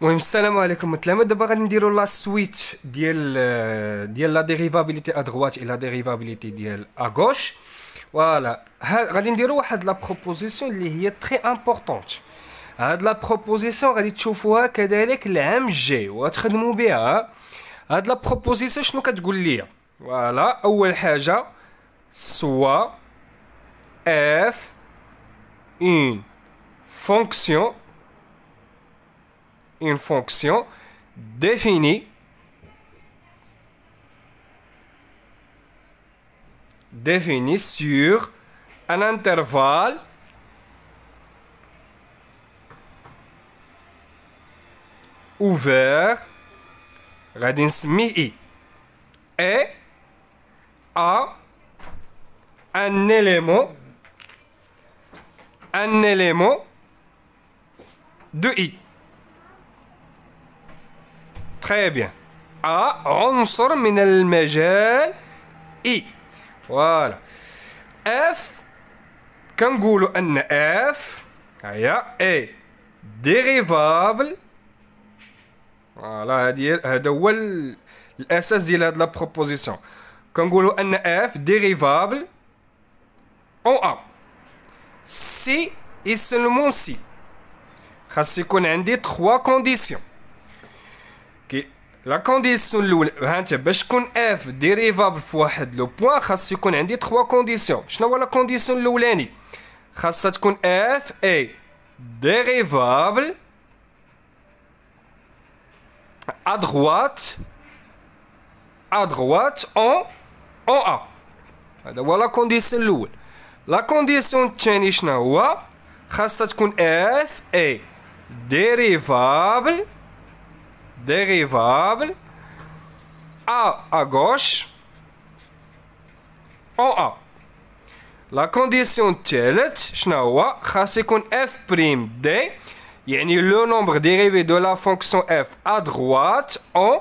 المهم السلام عليكم التلاميذ. دابا غادي نديرو لا سويت ديال لا ديريفابيليتي ا دغوات الى ديريفابيليتي ديال ا غوش. فوالا غادي نديرو واحد لا بروبوزيسيون اللي هي تري امبورطونت. هاد لا بروبوزيسيون غادي تشوفوها كذلك العام الجاي وغتخدموا بها. هاد لا بروبوزيسيون شنو كتقول ليا؟ فوالا اول حاجه سوا اف اون فونكسيون une fonction définie sur un intervalle ouvert غادي نسميه I et a un élément de I. Très bien. A عنصر من المجال I. Voilà. F كنقولوا أن F هي est dérivable. Voilà هذا هو الأساس ديال هاد لا بروبوزيسيون. كنقولوا أن F dérivable en A. Si et seulement si. خاص يكون عندي 3 كونديسيون. لا كونديسيون الاولى ها انت باش تكون اف ديريفابل في واحد لو بوين خاص يكون عندي 3 كونديسيون. شنو هو لا كونديسيون الاولاني؟ خاصها تكون اف اي ديريفابل ا دغوات اون ا. هذا هو لا كونديسيون الاول. لا كونديسيون الثاني شنو هو؟ خاصها تكون اف اي dérivable à gauche en A. La condition الثالث شنو هو؟ خاص يكون f prime d يعني le nombre dérivé de la fonction f à droite en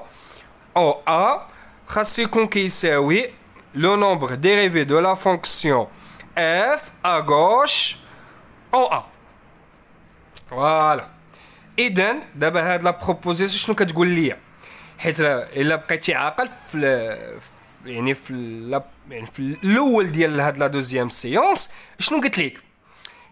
A خاص يكون كيساوي le nombre dérivé de la fonction f à gauche en A. Voilà. اذا دابا هاد لا بروبوزيسيون شنو كتقول ليا؟ حيت الا بقيتي عاقل يعني في الاول ديال هاد لا دوزيام سيونس شنو قلت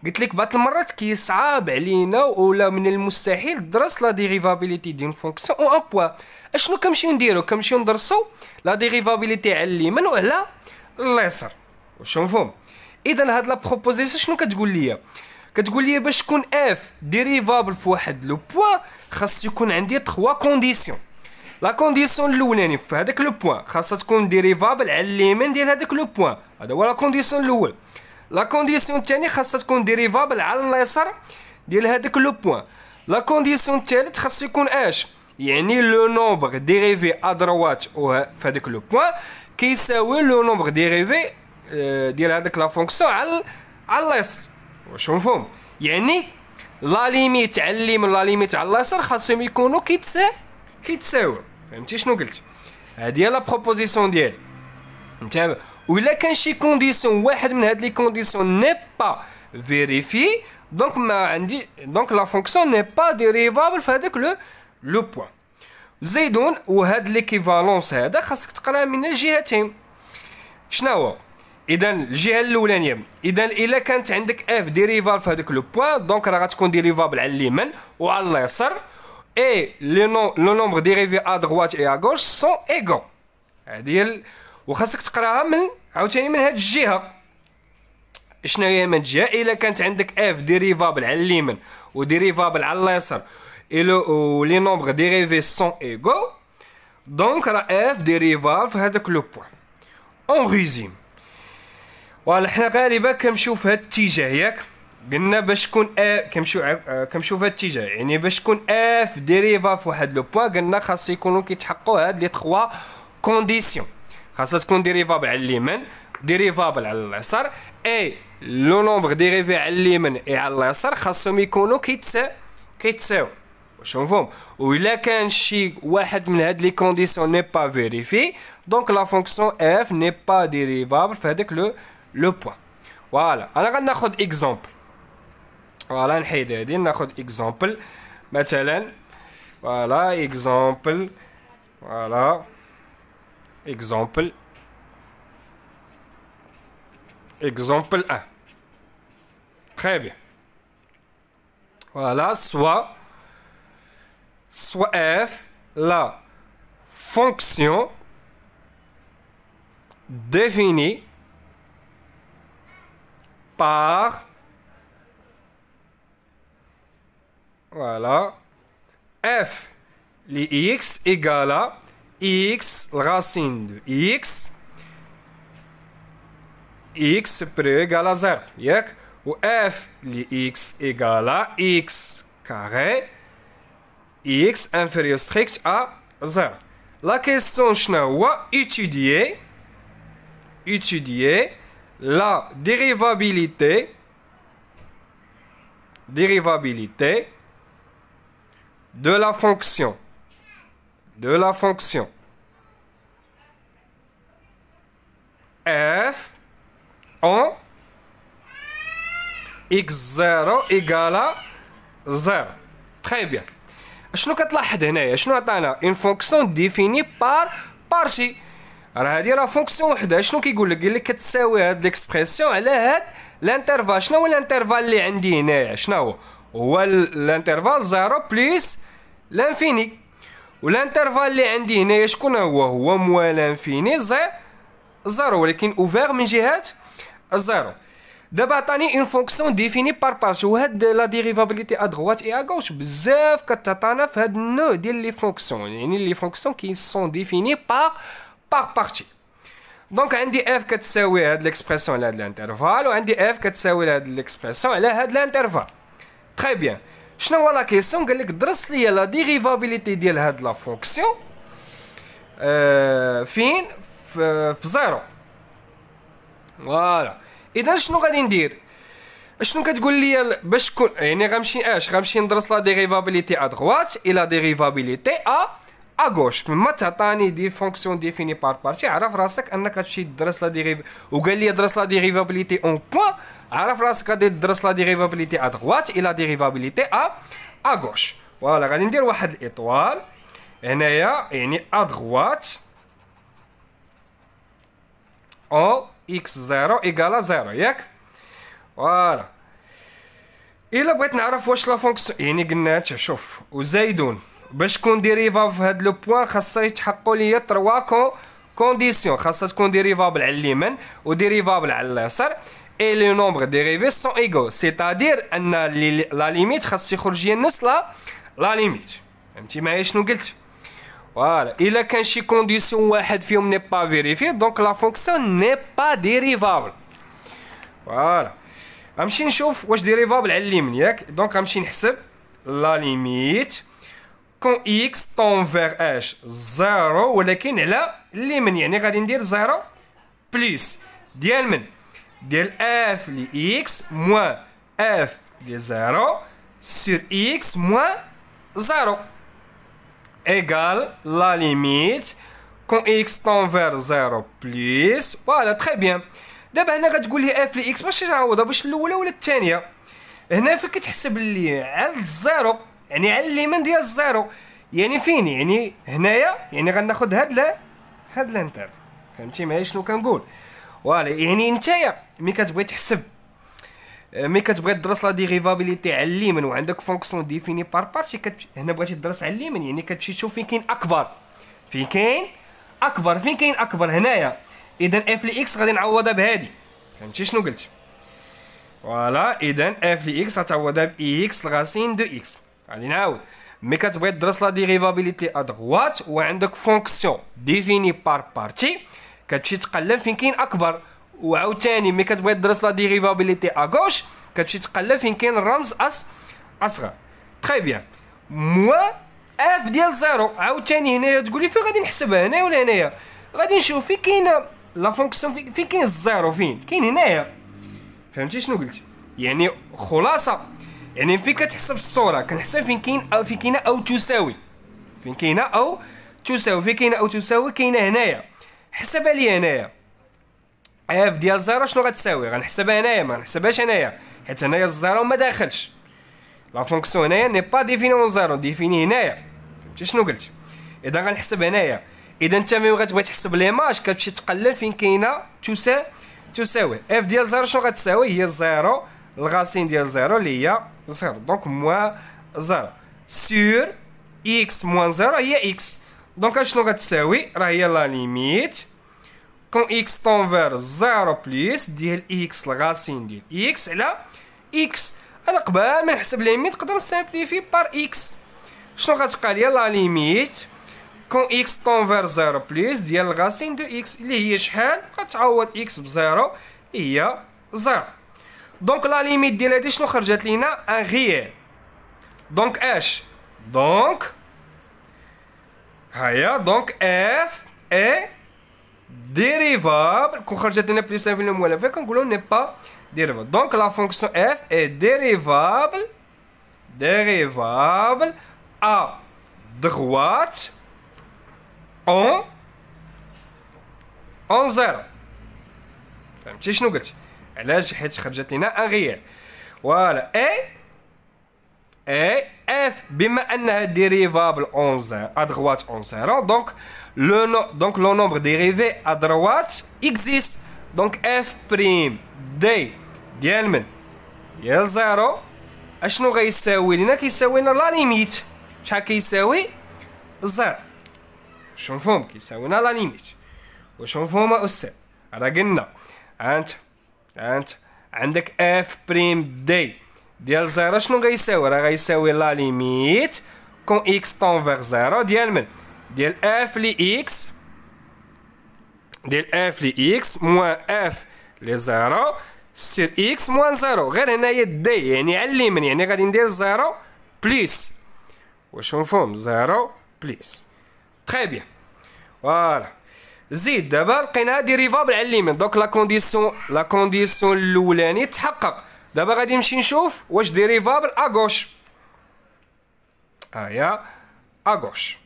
لك بعض المرات كيصعاب علينا ولا من المستحيل درس لا ديريفابيليتي ديال فونكسيون او ان بوين. اشنو كنمشيو نديرو؟ كنمشيو ندرسو لا ديريفابيليتي على اليمين وعلى اليسار. واش مفهوم؟ اذا هاد لا بروبوزيسيون شنو كتقول ليا؟ كتقول لي باش تكون اف ديريفابل في واحد لو بوين خاص يكون عندي 3 كونديسيون. لا كونديسيون الاولاني في هذاك لو بوين خاصها تكون ديريفابل على اليمين ديال هذاك لو بوين. هذا هو لا كونديسيون الاول. لا كونديسيون الثاني خاصها تكون ديريفابل على اليسار ديال هذاك لو بوين. لا كونديسيون الثالث خاص يكون اش يعني لو نومبر ديريفي ا دروات في هذاك لو بوين كيساوي لو نومبر ديريفي ديال هذاك لا فونكسيون على اليسار. واش مفهوم؟ يعني لا ليميت على اليمين لا ليميت على اليسار خاصهم يكونوا كيتساويو. فهمتي شنو قلت؟ هادي هي لا بروبوزيسيون ديالي. انت ولا كان شي كونديسيون واحد من هاد لي كونديسيون ني با فيريفي دونك ما عندي دونك لا فونكسيون ني با ديريفابل في هذاك لو بوين. زيدون وهاد ليكيفالونس هذا خاصك تقراه من الجهتين. شنو هو؟ اذا الجهه الاولانيه اذا كانت عندك اف ديريفابل في هذاك لو بوين دونك راه غتكون ديريفابل على اليمين وعلى اليسار اي لو نومبر ديريفي ا دغوات اي ا غوش سون ايغون. هذه هي وخاصك تقراها من عاوتاني من هذه الجهه. شنو هي من الجهه؟ الا كانت عندك اف ديريفابل على اليمين وديريفابل على اليسار و لي نومبر ديريفي سون ايغون دونك راه اف ديريفابل في هذاك لو بوين. اون ريزيم فوالا حنا غالبا كنمشيو في هاد الاتجاه ياك. قلنا باش تكون كنمشيو في هاد الاتجاه يعني باش تكون اف ديريفا في واحد لو بوين قلنا خاص يكونوا كيتحققوا هاد لي 3 كونديسيون. خاصها تكون ديريفابل على اليمين ديريفابل على اليسار اي لو نومبر ديريفي على اليمين اي على اليسار خاصهم يكونوا كيتساويو. واش مفهوم؟ وإلا كان شي واحد من هاد لي كونديسيون ني با فيريفي دونك لا فونكسيون اف ني با ديريفابل في هذاك لو بوين. فوالا انا غناخذ اكزومبل. فوالا نحيد هادي ناخذ اكزومبل مثلا Voilà, exemple. Voilà. Exemple. Exemple 1. Très bien. Voilà, soit f, la fonction définie par, voilà, f les x égale à x racine de x supérieur égal à 0. Ou f les x égale à x carré x inférieur strict à 0. La question est étudier la dérivabilité de la fonction f en x0 égale à 0. Très bien. شنو كتلاحظ هنايا؟ شنو عطانا؟ اون فونكسيون ديفيني بار شي. راه هادي راه فونكسيون وحده. شنو كيقول لك؟ قال لك كتساوي هاد ليكسبرسيون على هاد الانترفال. شنو هو الانترفال اللي عندي هنايا؟ شنو هو الانترفال 0 بلس لانفيني. والانترفال اللي عندي هنايا شكون هو موال لانفيني زيرو، ولكن اوفير من جهه الزيرو. دابا عطاني اون فونكسيون ديفيني بار بارتي، وهاد لا ديريفابيليتي ا دغوات اي ا غوش بزاف كتعطانا في هاد النوع ديال لي فونكسيون، يعني لي فونكسيون كي سون ديفيني بار بارتي. دونك عندي اف كتساوي هاد ليكسبرسيون على هاد الانترفال، وعندي اف كتساوي هاد ليكسبرسيون على هاد الانترفال. تري بيان. شنو هو لا كيسيون؟ قال لك درس لي لا ديريفابيليتي ديال هاد لا فونكسيون فين في زيرو. فوالا. اذا شنو غادي ندير؟ شنو كتقول لي باش تكون، يعني غنمشي ندرس لا ديريفابيليتي ا دغوات الى لا ديريفابيليتي ا غوش. فما تعطاني دي فونكسيون ديفيني بار بارتي، عرف راسك انك غتمشي تدرس لا وقال لي درس لا ديريفابيليتي اون بوين، عرف راسك غادي تدرس لا ديريفابيليتي ا دغوات الى لا ديريفابيليتي ا غوش. فوالا غادي ندير واحد الاطوال هنايا، يعني ا دغوات او x0 ايكالا 0 ياك. فوالا. الا بغيت نعرف واش لا فونكسيون، يعني قلنا هادشي شوف وزايدون باش تكون ديريفا في هاد لو بوين خاصها يتحققوا ليا 3 كونديسيون. خاصها تكون ديريفابل على اليمين وديريفابل على اليسار، اي لو نومبر ديريفي سون ايغو، سيتادير ان لا ليميت خاص يخرج ليا نفس لا ليميت. فهمتي معايا شنو قلت؟ فوالا. الا كان شي كونديسيون واحد فيهم ني با فيريفي، دونك لا فونكسيون ني با ديريفابل. فوالا. غنمشي نشوف واش ديريفابل على اليمين ياك. دونك غنمشي نحسب لا ليميت كون اكس طون فيغ اش زيرو، ولكن على اليمين، يعني غادي ندير زيرو بليس ديال من ديال اف لي اكس موان اف لي زيرو سور اكس موان زيرو égal la limite quand x tend vers 0 plus. فوالا تري بيان. دابا هنا غتقول لي اف لي اكس باش نعوضها، باش الاولى ولا الثانيه. هنا فين كتحسب لي على الزيرو، يعني على اليمين ديال الزيرو، يعني فين؟ يعني هنايا، يعني غناخذ هاد الانتر. فهمتي معايا شنو كنقول؟ فوالا. يعني نتايا ملي كتبغي تحسب، ملي كتبغي تدرس لا ديريفابيليتي على اليمين وعندك فونكسيون ديفيني بار بارتي، هنا بغيتي تدرس على اليمين، يعني كتمشي تشوف فين كاين اكبر هنايا. اذا اف لي اكس غادي نعوضها بهادي. فهمتي شنو قلت؟ فوالا. اذا اف لي اكس غتعوضها ب اكس لغاسين دو اكس. غادي نعاود، ملي كتبغي تدرس لا ديريفابيليتي ا دغوات وعندك فونكسيون ديفيني بار بارتي، كتمشي تقلب فين كاين اكبر. وعاوتاني ملي كتبغي تدرس لا ديريفابيليتي ا غوش كتمشي تقلب فين كاين الرمز اصغر. تري بيان. موا اف ديال زيرو. عاوتاني هنايا تقولي فين غادي نحسبها، هنايا ولا هنايا؟ غادي نشوف فين كاينه لا فونكسيون، فين كاين الزيرو، فين كاين هنايا. فهمتي شنو قلت؟ يعني خلاصه، يعني فين كتحسب الصوره كنحسب فين كاينه او تساوي، فين كاينه او تساوي كاينه هنايا. حسبها لي هنايا اف ديال زيرو شنو غتساوي؟ غنحسبها هنايا، ما نحسبهاش هنايا حيت هنايا الزيرو ما داخلش. لا فونكسيون هنايا ني با ديفيني اون زيرو، ديفيني هنايا. فهمتي شنو قلت؟ اذا غنحسب هنايا، اذا انت ملي غتبغي تحسب ليماج كتمشي تقلل فين كاينه تساوي اف ديال زيرو. شنو غتساوي؟ هي زيرو الغاسين ديال زيرو اللي هي زيرو، دونك موان زيرو سور اكس موان زيرو هي اكس. دونك شنو غتساوي؟ راه هي لا ليميت كون اكس طون فير زيرو بليس ديال اكس الغاسين ديال اكس على اكس. انا قبل ما نحسب ليميت نقدر نسامبليفي بار اكس. شنو غتبقى ليا؟ لا ليميت كون اكس طون فير زيرو بليس ديال الغاسين دو اكس اللي هي شحال؟ غتعوض اكس بزيرو هي زيرو. دونك لا ليميت ديال هادي شنو خرجت لينا؟ ان غيال. دونك اش؟ دونك هيا دونك اف اي ديريفابل. كون خرجت لنا بليس انفيني مولا في كنقولو ني با ديريفابل. دونك لا فونكسيون اف اي ديريفابل ا droite اون زيرو. فهمتي شنو قلت؟ علاش؟ حيت خرجت لنا ان غيال. فوالا اي اف بما انها ديريفابل اون زيرو ا droite اون زيرو، دونك لو نومبر ديريفي ا droite اكزيست. دونك اف بريم دي ديال من؟ ديال زيرو. اشنو غيساوي لنا؟ كيساوي لنا لا ليميت. شحال كيساوي؟ زيرو. واش مفهوم؟ كيساوي لنا لا ليميت. واش مفهوم استاذ؟ راه قلنا انت عندك اف بريم دي ديال زيرو شنو غيساوي؟ راه غيساوي لا ليميت كون اكس طون فيغ زيرو ديال من؟ ديال اف لي اكس موان اف لي زيرو سير اكس موان زيرو. غير هنايا دي يعني على اليمين، يعني غادي ندير زيرو بليس. واش مفهوم؟ زيرو بليس. تري بيان. فوالا زيد دابا لقيناها ديريفابل على اليمين. دونك لا كونديسيون الاولاني تحقق. دابا غادي نمشي نشوف واش ديريفابل اغوش. هيا اغوش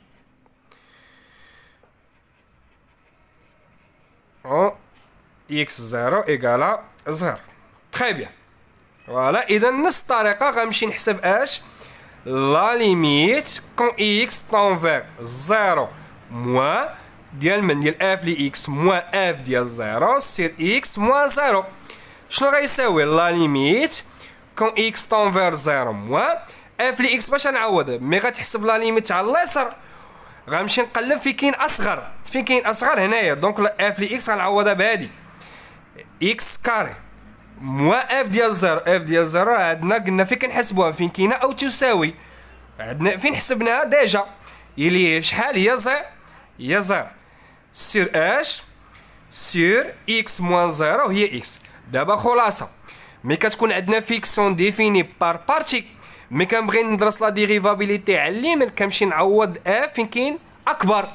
اكس زيرو ايكالا زيرو. تري بيان. فوالا اذا نفس الطريقه غنمشي نحسب اش؟ لا ليميت كون اكس طون فيغ زيرو موان ديال من؟ ديال اف لي اكس موان اف ديال زيرو سير اكس موان زيرو. شنو غيساوي؟ لا ليميت كون اكس طون فير زيرو موان اف لي اكس. باش نعوض مي غتحسب لا ليميت على اليسار غنمشي نقلب فين كاين اصغر. فين كاين اصغر؟ هنايا. دونك اف لي اكس غنعوضها بهادي اكس كاري موان اف ديال زيرو. اف ديال زيرو عندنا قلنا فين كنحسبوها؟ فين كاينه او تساوي. عندنا فين حسبناها ديجا اللي شحال؟ هي زيرو سير اش؟ سير اكس موان زيرو هي اكس. دابا خلاصه مي كتكون عندنا فيكسيون ديفيني بار بارتي، مي كنبغي ندرس لا ديريفابيليتي على اليمين كنمشي نعوض اف فين كاين اكبر،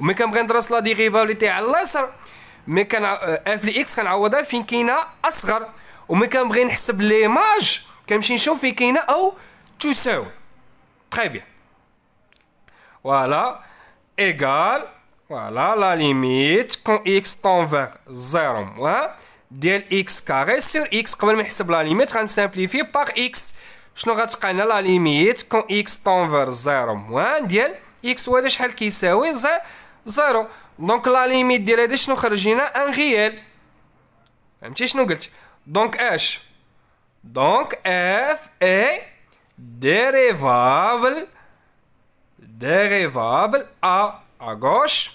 ومي كنبغي ندرس لا ديريفابيليتي على اليسار مي كان اف لي اكس كنعوضها فين كاينه اصغر، ومي كنبغي نحسب ليماج كنمشي نشوف فين كاينه او تساوي. تري بيان. فوالا ايكال فوالا لا ليميت كون اكس طون فيغ زيرو موان ديال اكس كاري سير اكس. قبل ما نحسب لا ليميت غنسامبليفي باغ اكس. شنو غتبقى لنا؟ لا ليميت كون اكس طون فيغ زيرو موان ديال اكس. وهذا شحال كيساوي؟ زيرو. دونك لا ليميت ديال هذا شنو خرج لنا؟ ان غيال. فهمتي شنو قلت؟ دونك اش؟ دونك اف اي ديريفابل ا غوش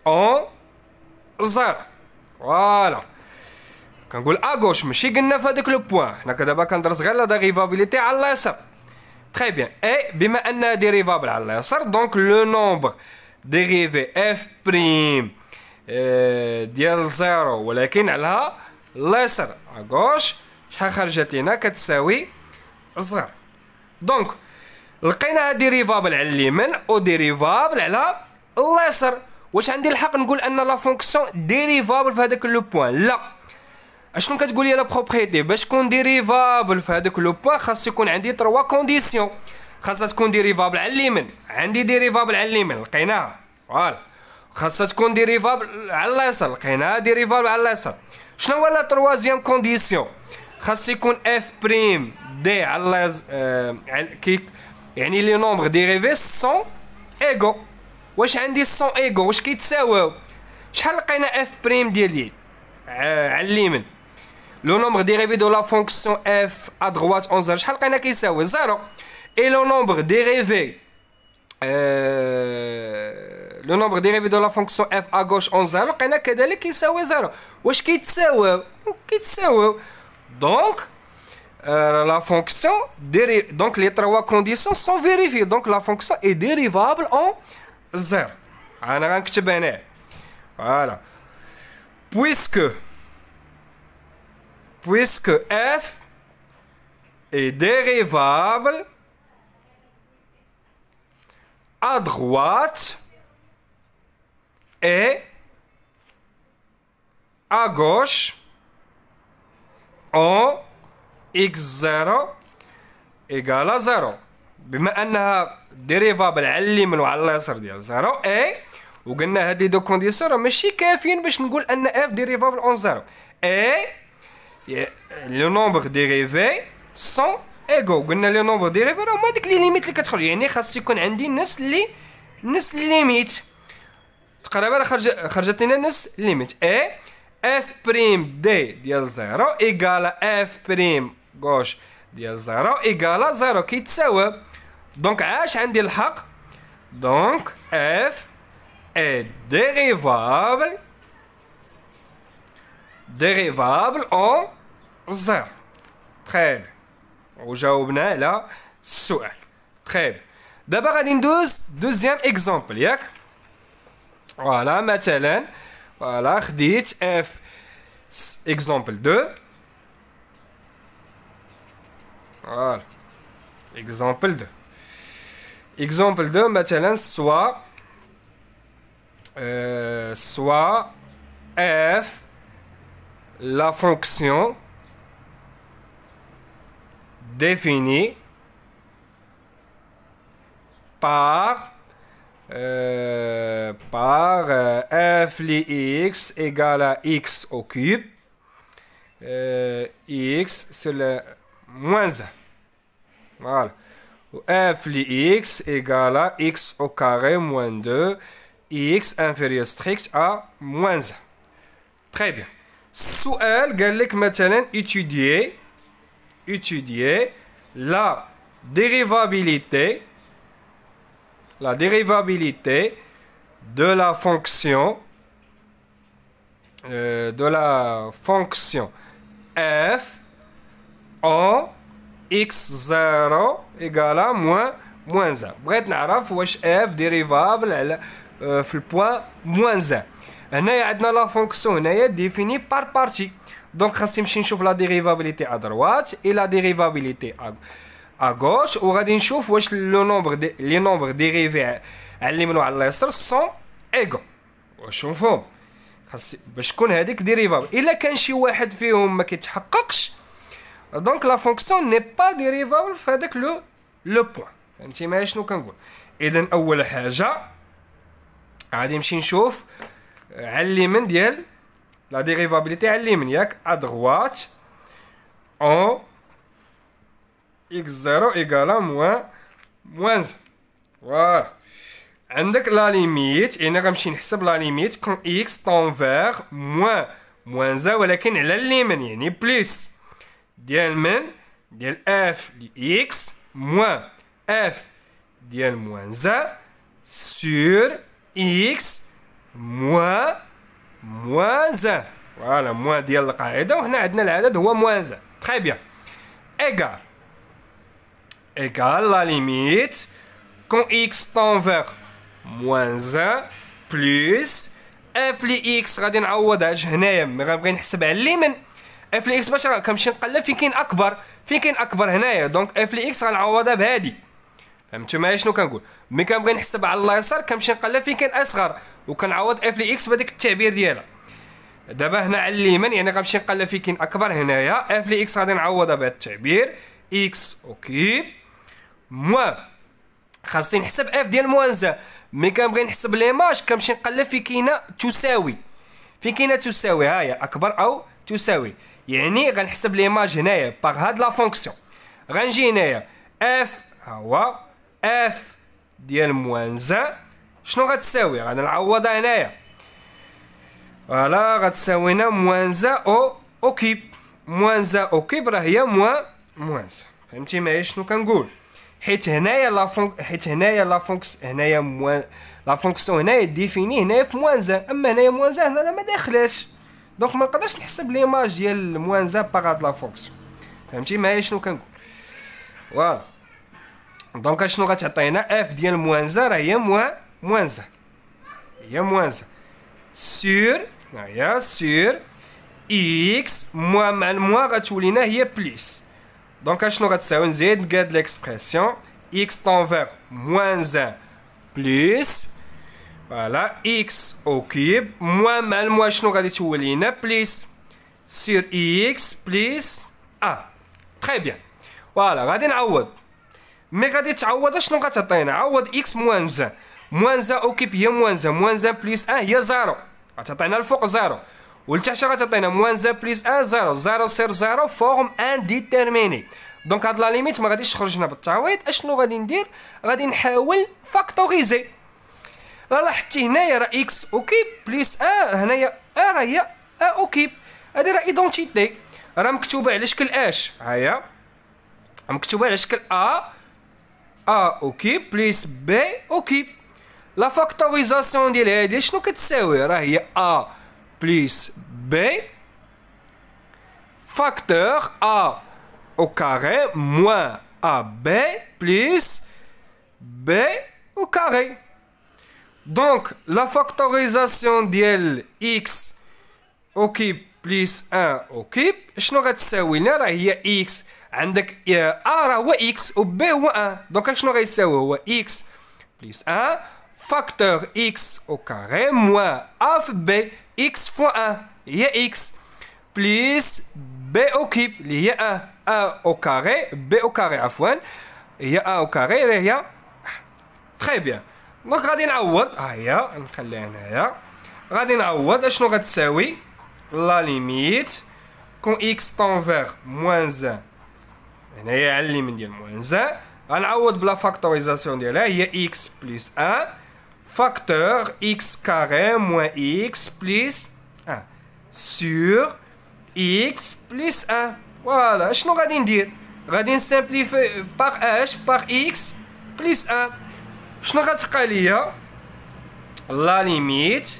اون زيرو. فوالا كنقول اغوش ماشي قلنا في هذاك لو بوان، حنا دابا كندرس غير لا ديريفابيليتي على اليسار. تري بيان. اي بما انها ديريفابل على اليسار دونك لو نومبر ديريفي اف بريم ديال زيرو ولكن على اليسار اغوش شحال خرجت لنا؟ كتساوي زيرو. دونك لقيناها ديريفابل على اليمين او ديريفابل على اليسار. واش عندي الحق نقول ان لا فونكسيون ديريفابل في هذاك لو بوين؟ لا. اشنو كتقول لي لا بروبريتي؟ باش تكون ديريفابل في هذاك لو بوين خاص يكون عندي 3 كونديسيون. خاصها تكون ديريفابل على اليمين، عندي ديريفابل على اليمين لقيناها. فوالا خاصها تكون ديريفابل على اليسار لقيناها ديريفابل على اليسار. شنو هو لا تروازيام كونديسيون؟ خاص يكون اف بريم دي على يعني لي نومبر ديريفي سون ايغو. واش عندي سون ايغو واش كيتساواو؟ شحال لقينا اف بريم ديالي على اليمين؟ لو نومبر ديريفي دو لا فونكسيون اف ا دروات اون زيرو شحال لقينا كيساوي زيرو. اي لو نومبر ديريفي لو نومبر ديريفي دو لا فونكسيون اف ا غوش اون زيرو لقينا كذلك كيساوي زيرو. واش كيتساواو؟ كيتساواو. دونك la fonction donc les trois conditions sont vérifiées, donc la fonction est dérivable en 0. Voilà. Puisque f est dérivable à droite et à gauche en x0 égale à 0. بما انها ديريفابل على اليمين وعلى اليسار ديال 0 اي وقلنا هادي دو كونديسيون راه ماشي كافيين باش نقول ان اف ديريفابل اون 0 اي لو نومبر ديريفي سون ايغو. قلنا لو نومبر ديريفي راه هما ديك لي ليميت اللي كتخرج، يعني خاص يكون عندي نفس الليميت تقريبا خرجت لنا نفس الليميت. اي اف بريم دي ديال 0 ايكالا اف بريم غوش ديال 0 ايكالا 0 كيتساوى. دونك عاش عندي الحق. دونك اف اي ديريفابل اون 0. تخيل وجاوبنا على السؤال. تخيل دابا غادي ندوز دوزيام اكزومبل ياك. فوالا مثلا فوالا خديت اف اكزومبل 2. فوالا اكزومبل 2. اكزومبل 2 مثلا soit f la fonction définie par f li x égale à x au cube x c'est le moins 1. Voilà. F li x égale à x au carré moins 2 x inférieur strict à moins 1. Très bien. السؤال قال لك مثلا étudier la dérivabilité de la fonction f en x0 égale à moins 1. بغيت نعرف واش f dérivable على في البوان موان 1. هنايا عندنا لا فونكسيون هنايا ديفيني بار بارتي. دونك خاصني نمشي نشوف لا ديريفابيليتي ا دروات اي لا ديريفابيليتي ا غوش وغادي نشوف واش لو نومبر لي نومبر ديريفي على اليمين وعلى اليسار سون ايغو. واش مفهوم؟ خاص باش تكون هذيك ديريفابل. الا كان شي واحد فيهم ما كيتحققش دونك لا فونكسيون ني با ديريفابل في هذاك لو بوين. فهمتي معايا شنو كنقول؟ اذا اول حاجه غادي نمشي نشوف على اليمين ديال لا ديريفابيليتي على اليمين ياك ا دروات اون x0 ايكالا موان 1. فوالا عندك لا ليميت يعني غنمشي نحسب لا ليميت كون x طون فيغ موان 1 ولكن على اليمين يعني بليس ديال من ديال اف ل x موان اف ديال موان 1 سور x موان 1. فوالا موان ديال القاعده وهنا عندنا العدد هو موان 1. تري بيان. égal la limite quand x tend vers moins 1 plus f li x غادي نعوضها هنايا ملي غنبغي نحسب على اليمين f li x باش كنمشي نقلب فين كاين اكبر هنايا. دونك f li x غنعوضها بهادي. فهمتوا معايا شنو كنقول؟ ملي كنبغي نحسب على اليسار كنمشي نقلب فين كاين اصغر وكنعوض اف لي اكس بهذاك التعبير ديالها. دابا هنا على اليمين يعني غنمشي نقلب فين كاين اكبر هنايا اف لي اكس غادي نعوضها بهذا التعبير اكس اوكي موان خاصني نحسب اف ديال موان 1. ملي كنبغي نحسب ليماج كنمشي نقلب فين كاينه تساوي هاهي اكبر او تساوي. يعني غنحسب ليماج هنايا باغ هاد لا فونكسيون. غنجي هنايا اف ها هو اف ديال موان زان شنو غتساوي؟ غادي نعوضها هنايا. فوالا غتساوينا موان زان او كيب. موان زان او كيب راه هي موان زان. فهمتي معايا شنو كنقول؟ حيت هنايا لا فونكسيون هنايا ديفيني هنايا في موان زان، اما هنايا موان زان هنا ما داخلاش، دونك ما نقدرش نحسب ليماج ديال موان زان باغ هاد لا فونكسيون. فهمتي معايا شنو كنقول؟ فوالا دونك شنو غتعطينا؟ اف ديال موان زان راه هي موان زان، هي موان زان سور اكس موان مع الموان غتولينا هي بليس. دونك شنو غتساوي؟ نزيد نقاد ليكسبرسيون اكس طونفيغ موان زان بليس فوالا اكس او كيب موان مع الموان شنو غادي تولينا؟ بليس سور اكس بليس تري بيان. فوالا غادي نعوض، مي غادي تعوض شنو غتعطينا؟ عوض اكس موان زان او كيب هي موان زان بليس هي زيرو، غتعطينا الفوق زيرو، والتحت غتعطينا موان زان بليس زيرو سير زيرو فورم انديتيرميني. دونك هاد لا ليميت ما غاديش تخرج لنا بالتعويض. اشنو غادي ندير؟ غادي نحاول فاكتوريزي. راه لاحظتي هنايا راه اكس او كيب بليس هنايا راه هي او كيب، هادي راه ايدونتيتي راه مكتوبه على شكل اش، هاهي مكتوبه على شكل او كيب بليس بي او كيب. لا فاكتوريزاسيون ديال هادي شنو كتساوي؟ راه هي بليس بي فاكتور au carré moins AB plus B au carré. Donc la factorisation ديال x au كيب plus 1 au كيب شنو غتساوي لنا؟ راه هي x عندك راه هو x و b هو 1. دونك شنو غيساوي؟ هو x plus 1 facteur x au carré moins a في b x fois 1 هي x plus b au كيب اللي هي 1 au carré b au carré عفوا هي 1 au carré هي تري بيان. دونك غادي نعوض هي نخليها هنايا. غادي نعوض اشنو غتساوي؟ لا ليميت كون اكس طونفيغ موان زان هنايا على اليمين ديال موان زان غنعوض بلا فاكتوريزاسيون ديالها هي اكس بليس 1 فاكتور اكس كاري موان اكس بليس 1 سور اكس بليس 1. فوالا شنو غادي ندير؟ غادي نسامبليفي باغ اش باغ اكس بليس 1. شنو غتبقى ليا؟ لا ليميت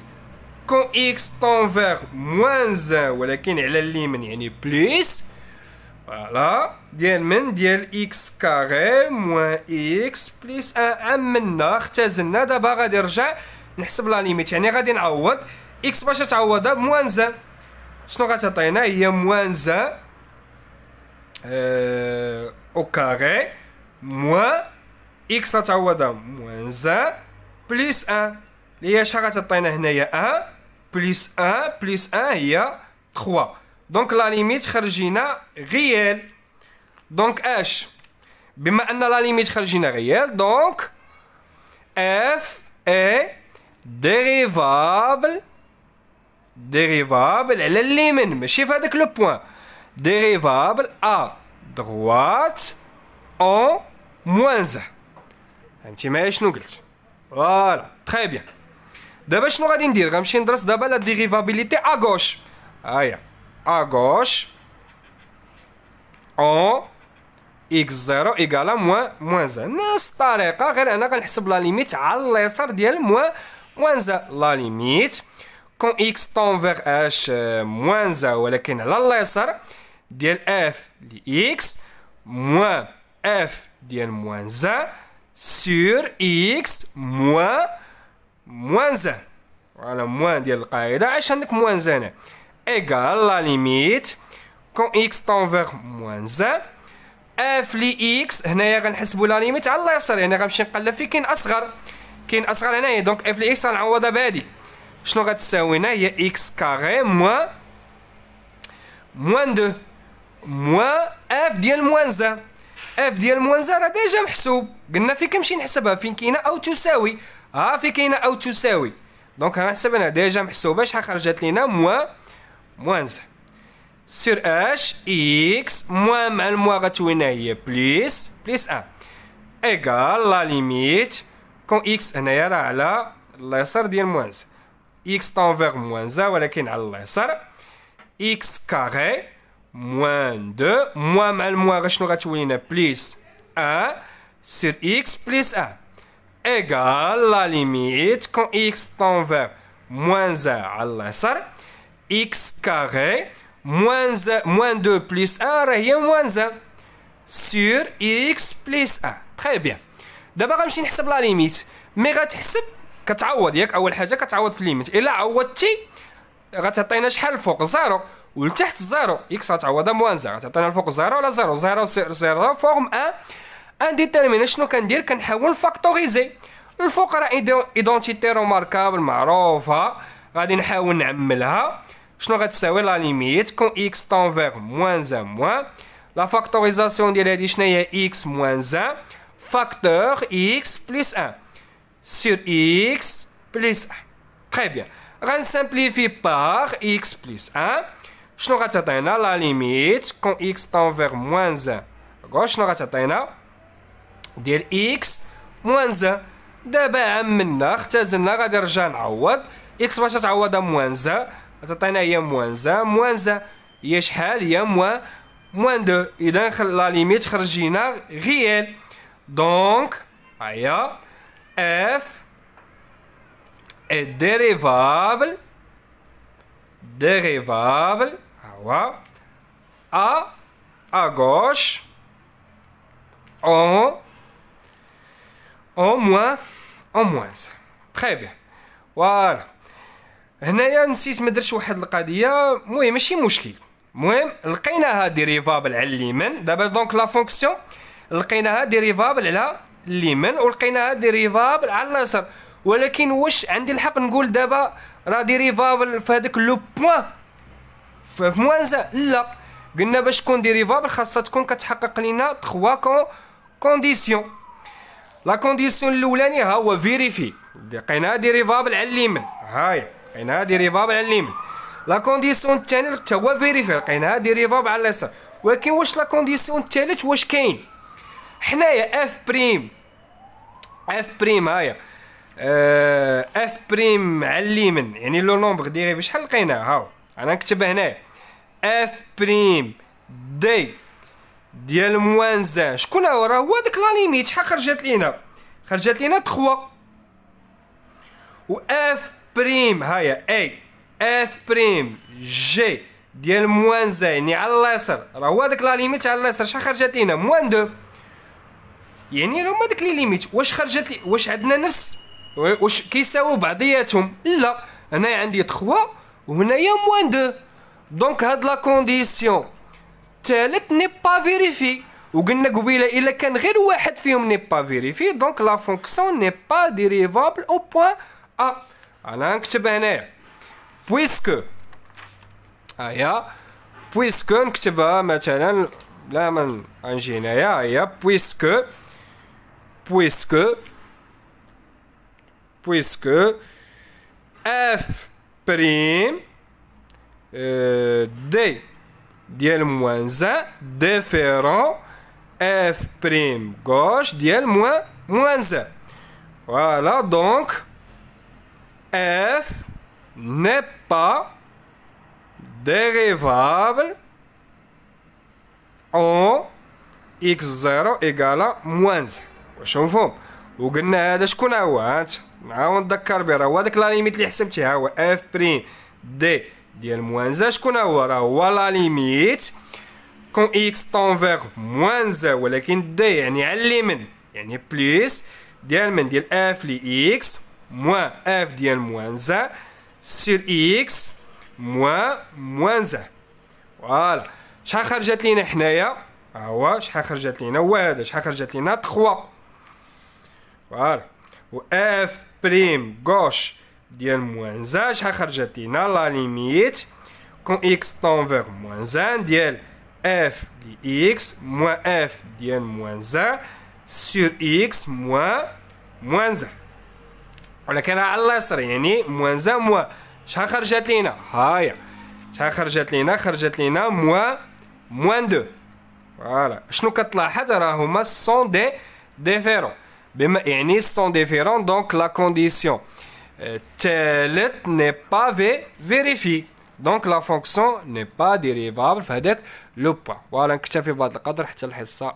كون اكس طونفيغ موان زان ولكن على اليمين يعني بليس فوالا ديال من ديال اكس كاري موان اكس بليس 1 عملنا اختزلنا. دابا غادي نرجع نحسب لا ليميت، يعني غادي نعوض اكس باش تعوضها بموان زان شنو غتعطينا؟ هي موان زان او كاري موان اكس غتعوضها موان زان بليس 1 اللي هي شحال غتعطينا هنايا 1 بليس 1 بليس 1 هي 3. دونك لا ليميت خرجينا غيال. دونك اش بما ان لا ليميت خرجينا غيال دونك اف اي ديريفابل على اليمين ماشي في هذاك لو بوين ديريفابل ا دروات اون موان زان. فهمتي معايا شنو قلت؟ فوالا تري بيان. دابا شنو غادي ندير؟ غنمشي ندرس دابا لا ديريفابيليتي ا غوش. هيا ا غوش اون اكس زيرو ايكالا موان زان. نفس الطريقه غير انا غنحسب لا ليميت على اليسار ديال موان زان. لا ليميت كون اكس طونفيغ اش موان زان ولكن على اليسار ديال اف لاكس موان اف ديال موان زان سور اكس موان زان. فوالا موان ديال القاعده عايش عندك موان زان ايكال لا ليميت كون اكس طونفيغ موان زان اف لي اكس. هنايا غنحسبوا لا ليميت على اليسار يعني غنمشي نقلب فيه كاين اصغر هنايا. دونك اف لي اكس غنعوضها بهادي شنو غتساوينا؟ هي اكس كاري موان 2 موان اف ديال موان زان. اف ديال موان زان راه ديجا محسوب، قلنا فين كنمشي نحسبها؟ فين كاينه او تساوي فين كاينه او تساوي. دونك غنحسب انا ديجا محسوبه شحال خرجت لينا موان زان سور اش اكس موان مع الموان غتولينا هي بليس 1 ايكال لا ليميت كون اكس هنايا راه على اليسار ديال موان زا، اكس طونفيغ موان زا ولكن على اليسار، اكس كاري موان دو، موان مع الموان شنو غتولينا بليس ان سير اكس بليس ان ايكال لا ليميت كون اكس طونفيغ موان زا على اليسار، اكس كاري موان دو بليس ان راه هي موان زا سور اكس بليس ان. تري بيان. دابا غنمشي نحسب لا ليميت، مي غتحسب كتعوض ياك، اول حاجه كتعوض في الليميت، الا عوضتي غتعطينا شحال الفوق زيرو ولتحت زيرو، اكس غتعوضها موان زيرو غتعطينا الفوق زيرو ولا زيرو زيرو زيرو فورم ان ديتيرميني. شنو كندير؟ كنحاول فاكتوريزي الفوق راه ايدونتيتي روماركابل معروفه، غادي نحاول نعملها. شنو غتساوي لا ليميت كون اكس طونفيغ موان زان موان، لا فاكتوريزاسيون ديال هادي شنو هي؟ اكس موان زان فاكتور اكس بليس ان sur x plus 1. Très bien. غنسامبليفي باغ x plus 1. شنو غتعطينا؟ لا ليميت كون x tend vers moins 1 غوش شنو غتعطينا؟ ديال x moins 1. دابا عملنا اختزلنا غادي نرجع نعوض x باش تعوضها موان 1 غتعطينا هي موان 1 موان 1 هي شحال؟ هي موان 2. اذا لا ليميت خرجينا غيال. دونك هيا f est dérivable à gauche en moins 1. Très bien. Voilà. هنايا نسيت ما درتش واحد القضيه، المهم ماشي مشكل. المهم لقيناها ديريفابل على اليمين. دابا دونك لا فونكسيون لقيناها ديريفابل على اليمين ولقيناها ديريفابل على اليسار، ولكن واش عندي الحق نقول دابا راه ديريفابل في هذاك لو بوين في موان زا؟ لا، قلنا باش تكون ديريفابل خاصها تكون كتحقق لينا 3 كونديسيون. لا كونديسيون الاولاني ها هو فيريفي، لقيناها ديريفابل على اليمين، هاي لقيناها ديريفابل على اليمين. لا كونديسيون الثانيه حتى هو فيريفي، لقيناها ديريفابل على اليسار. ولكن واش لا كونديسيون الثالث واش كاين؟ حنايا اف بريم هايا اف بريم على اليمين يعني لو نومبر ديريفي شحال لقيناه؟ هاو انا نكتبها هنايا اف بريم دي ديال موان زان شكون هو؟ راه هو داك لا ليميت. شحال خرجت لينا؟ خرجت لينا 3. و اف بريم هايا اي اف بريم جي ديال موان زان يعني على اليسار، راه هو داك لا ليميت على اليسار. شحال خرجت لينا؟ موان 2. يعني هما داك لي ليميت واش خرجت لي واش عندنا نفس واش كيساويو بعضياتهم؟ لا، هنايا عندي 3 وهنايا موان 2. دونك هاد لا كونديسيون الثالث ني با فيريفي، وقلنا قبيله الا كان غير واحد فيهم ني با فيريفي دونك لا فونكسيون ني با ديريفابل او بوين ا. انا نكتبها هنايا بويسكو هيا بويسكو نكتبها مثلا لا ما نجي هنايا هي بويسكو f prime d ديال موان زان ديفيرون f prime gauche ديال موان زان. Voilà donc f n'est pas dérivable en x0 égale à moins 1. واش مفهوم؟ وقلنا هذا شكون هو؟ هانت نعاود نذكر به، راه هو داك لا ليميت اللي حسبتيها هو اف بريم دي ديال موان زا. شكون هو؟ راه هو لا ليميت كون اكس طونفيغ موان زا ولكن دي يعني على اليمين يعني بليس ديال من ديال اف لي اكس موان اف ديال موان زا سير اكس موان زا. فوالا. شحال خرجت لينا حنايا؟ ها هو شحال خرجت لينا هو هذا، شحال خرجت لينا 3. فوالا. و اف بريم غوش ديال موان زان شحال خرجت لينا؟ لا ليميت كون اكس طونفيغ موان زان ديال اف دي اكس موان اف ديال موان زان سور اكس موان زان، ولكن على اليسار يعني موان زان موان. شحال خرجت لينا؟ هاهي شحال خرجت لينا؟ خرجت لينا موان 2. فوالا. شنو كتلاحظ؟ راه هما سون différents. بما يعني sont différents, donc la condition تالت n'est pas vérifiée. Donc la fonction n'est pas dérivable في هذاك لو بوان. فوالا نكتفي بهذا القدر حتى الحصة